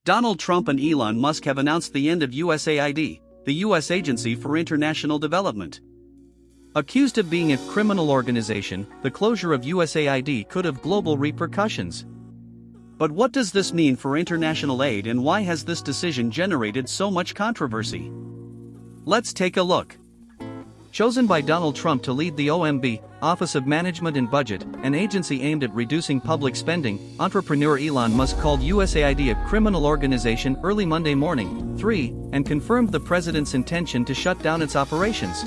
Donald Trump and Elon Musk have announced the end of USAID, the U.S. Agency for International Development. Accused of being a criminal organization, the closure of USAID could have global repercussions. But what does this mean for international aid, and why has this decision generated so much controversy? Let's take a look. Chosen by Donald Trump to lead the OMB, Office of Management and Budget, an agency aimed at reducing public spending, entrepreneur Elon Musk called USAID a criminal organization early Monday morning, 3, and confirmed the president's intention to shut down its operations.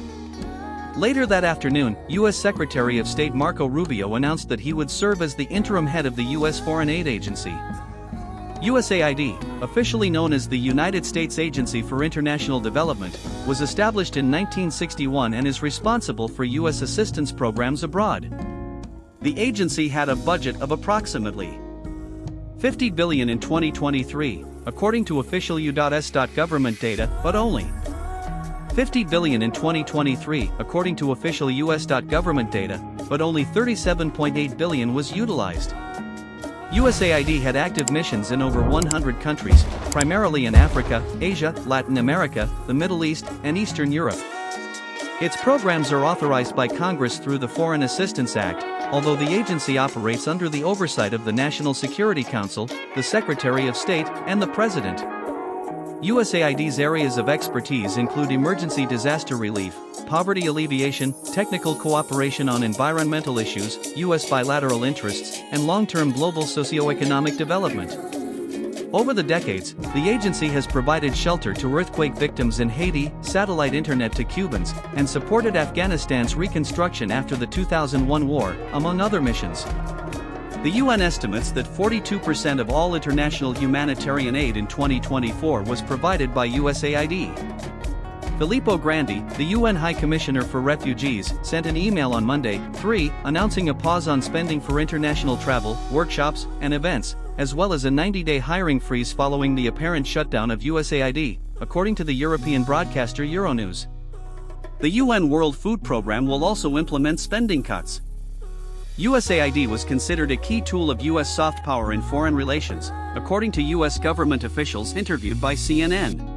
Later that afternoon, U.S. Secretary of State Marco Rubio announced that he would serve as the interim head of the U.S. Foreign Aid Agency. USAID, officially known as the United States Agency for International Development, was established in 1961 and is responsible for U.S. assistance programs abroad. The agency had a budget of approximately $50 billion in 2023, according to official U.S. government data, but only $50 billion in 2023, according to official U.S. government data, but only $37.8 billion was utilized. USAID had active missions in over 100 countries, primarily in Africa, Asia, Latin America, the Middle East, and Eastern Europe. Its programs are authorized by Congress through the Foreign Assistance Act, although the agency operates under the oversight of the National Security Council, the Secretary of State, and the President. USAID's areas of expertise include emergency disaster relief, poverty alleviation, technical cooperation on environmental issues, U.S. bilateral interests, and long-term global socioeconomic development. Over the decades, the agency has provided shelter to earthquake victims in Haiti, satellite internet to Cubans, and supported Afghanistan's reconstruction after the 2001 war, among other missions. The UN estimates that 42% of all international humanitarian aid in 2024 was provided by USAID. Filippo Grandi, the UN High Commissioner for Refugees, sent an email on Monday, 3, announcing a pause on spending for international travel, workshops, and events, as well as a 90-day hiring freeze following the apparent shutdown of USAID, according to the European broadcaster Euronews. The UN World Food Programme will also implement spending cuts. USAID was considered a key tool of U.S. soft power in foreign relations, according to U.S. government officials interviewed by CNN.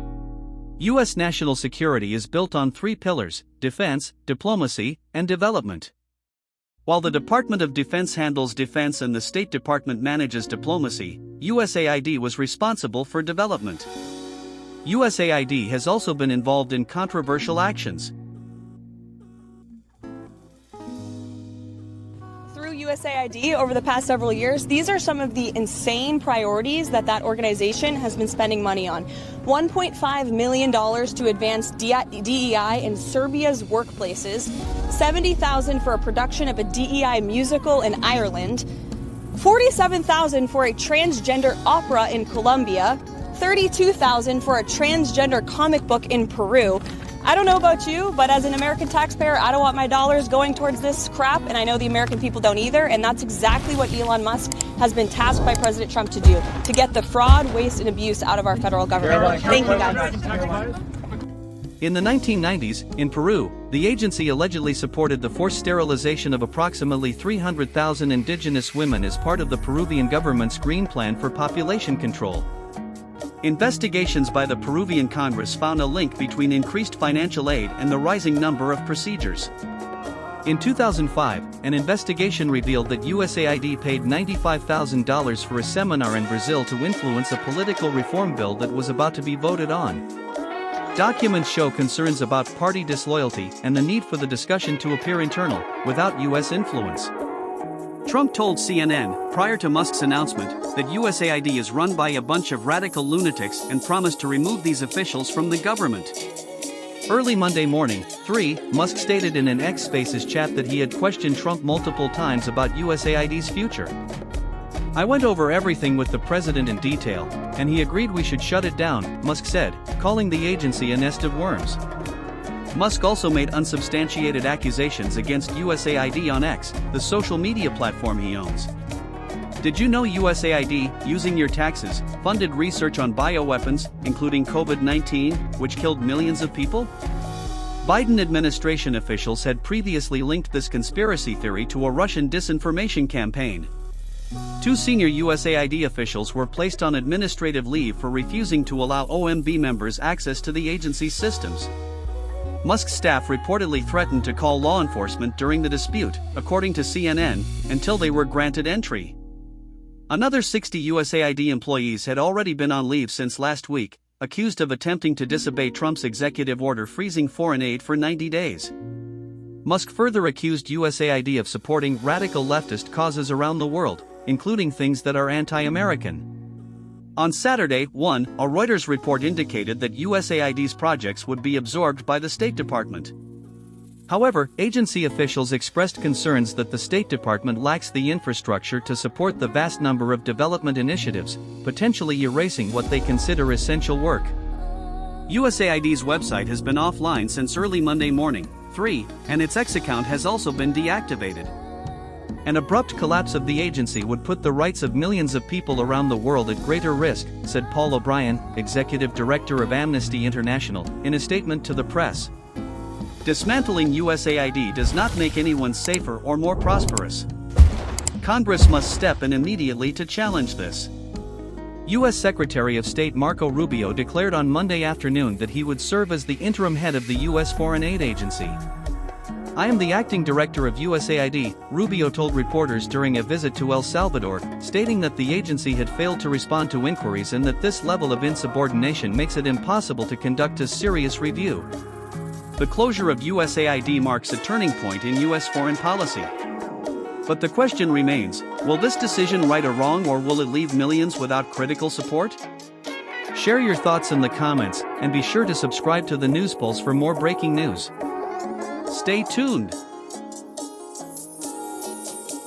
U.S. national security is built on 3 pillars: defense, diplomacy, and development. While the Department of Defense handles defense and the State Department manages diplomacy, USAID was responsible for development. USAID has also been involved in controversial actions. USAID over the past several years, these are some of the insane priorities that organization has been spending money on. $1.5 million to advance DEI in Serbia's workplaces, $70,000 for a production of a DEI musical in Ireland, $47,000 for a transgender opera in Colombia, $32,000 for a transgender comic book in Peru. I don't know about you, but as an American taxpayer, I don't want my dollars going towards this crap, and I know the American people don't either, and that's exactly what Elon Musk has been tasked by President Trump to do, to get the fraud, waste, and abuse out of our federal government. Thank you, guys. In the 1990s, in Peru, the agency allegedly supported the forced sterilization of approximately 300,000 indigenous women as part of the Peruvian government's Green Plan for population control. Investigations by the Peruvian Congress found a link between increased financial aid and the rising number of procedures. In 2005, an investigation revealed that USAID paid $95,000 for a seminar in Brazil to influence a political reform bill that was about to be voted on. Documents show concerns about party disloyalty and the need for the discussion to appear internal, without U.S. influence. Trump told CNN, prior to Musk's announcement, that USAID is run by a bunch of radical lunatics and promised to remove these officials from the government. Early Monday morning, 3, Musk stated in an X Spaces chat that he had questioned Trump multiple times about USAID's future. "I went over everything with the president in detail, and he agreed we should shut it down," Musk said, calling the agency a nest of worms. Musk also made unsubstantiated accusations against USAID on X, the social media platform he owns. Did you know USAID, using your taxes, funded research on bioweapons, including COVID-19, which killed millions of people? Biden administration officials had previously linked this conspiracy theory to a Russian disinformation campaign. Two senior USAID officials were placed on administrative leave for refusing to allow OMB members access to the agency's systems. Musk's staff reportedly threatened to call law enforcement during the dispute, according to CNN, until they were granted entry. Another 60 USAID employees had already been on leave since last week, accused of attempting to disobey Trump's executive order freezing foreign aid for 90 days. Musk further accused USAID of supporting radical leftist causes around the world, including things that are anti-American. On Saturday, a Reuters report indicated that USAID's projects would be absorbed by the State Department. However, agency officials expressed concerns that the State Department lacks the infrastructure to support the vast number of development initiatives, potentially erasing what they consider essential work. USAID's website has been offline since early Monday morning, and its X account has also been deactivated. An abrupt collapse of the agency would put the rights of millions of people around the world at greater risk, said Paul O'Brien, executive director of Amnesty International, in a statement to the press. Dismantling USAID does not make anyone safer or more prosperous. Congress must step in immediately to challenge this. U.S. Secretary of State Marco Rubio declared on Monday afternoon that he would serve as the interim head of the U.S. Foreign Aid Agency. "I am the acting director of USAID," Rubio told reporters during a visit to El Salvador, stating that the agency had failed to respond to inquiries and that this level of insubordination makes it impossible to conduct a serious review. The closure of USAID marks a turning point in U.S. foreign policy. But the question remains, will this decision right a wrong, or will it leave millions without critical support? Share your thoughts in the comments, and be sure to subscribe to the News Pulse for more breaking news. Stay tuned.